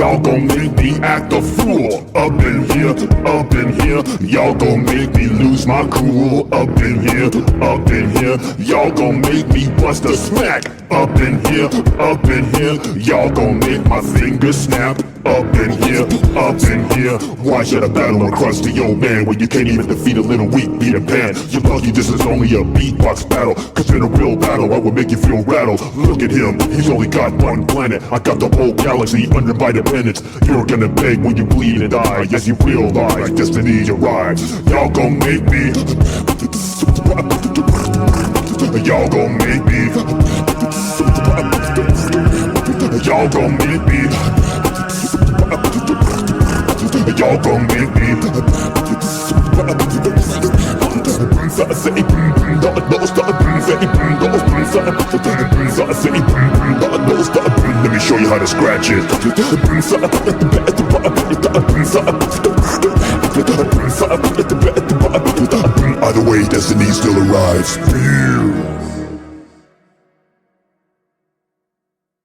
Y'all gon' make me act a fool up in here, up in here. Y'all gon' make me lose my cool up in here, up in here. Y'all gon' make me bust a smack up in here, up in here. Y'all gon' make my fingers snap up in here, up in here. Why should I battle a crusty old man when you can't even defeat a little weak Peter Pan? You're lucky this is only a beatbox battle, cause in a real battle I will make you feel rattled. Look at him, he's only got one planet. I got the whole galaxy under my dependence. You're gonna beg when you bleed and die. Yes, you realize destiny arrives. Y'all gon' make me. Y'all gon' make me. Y'all gon' make me. Y'all gon' make me. Let me show you how to scratch it. Either way, destiny still arrives.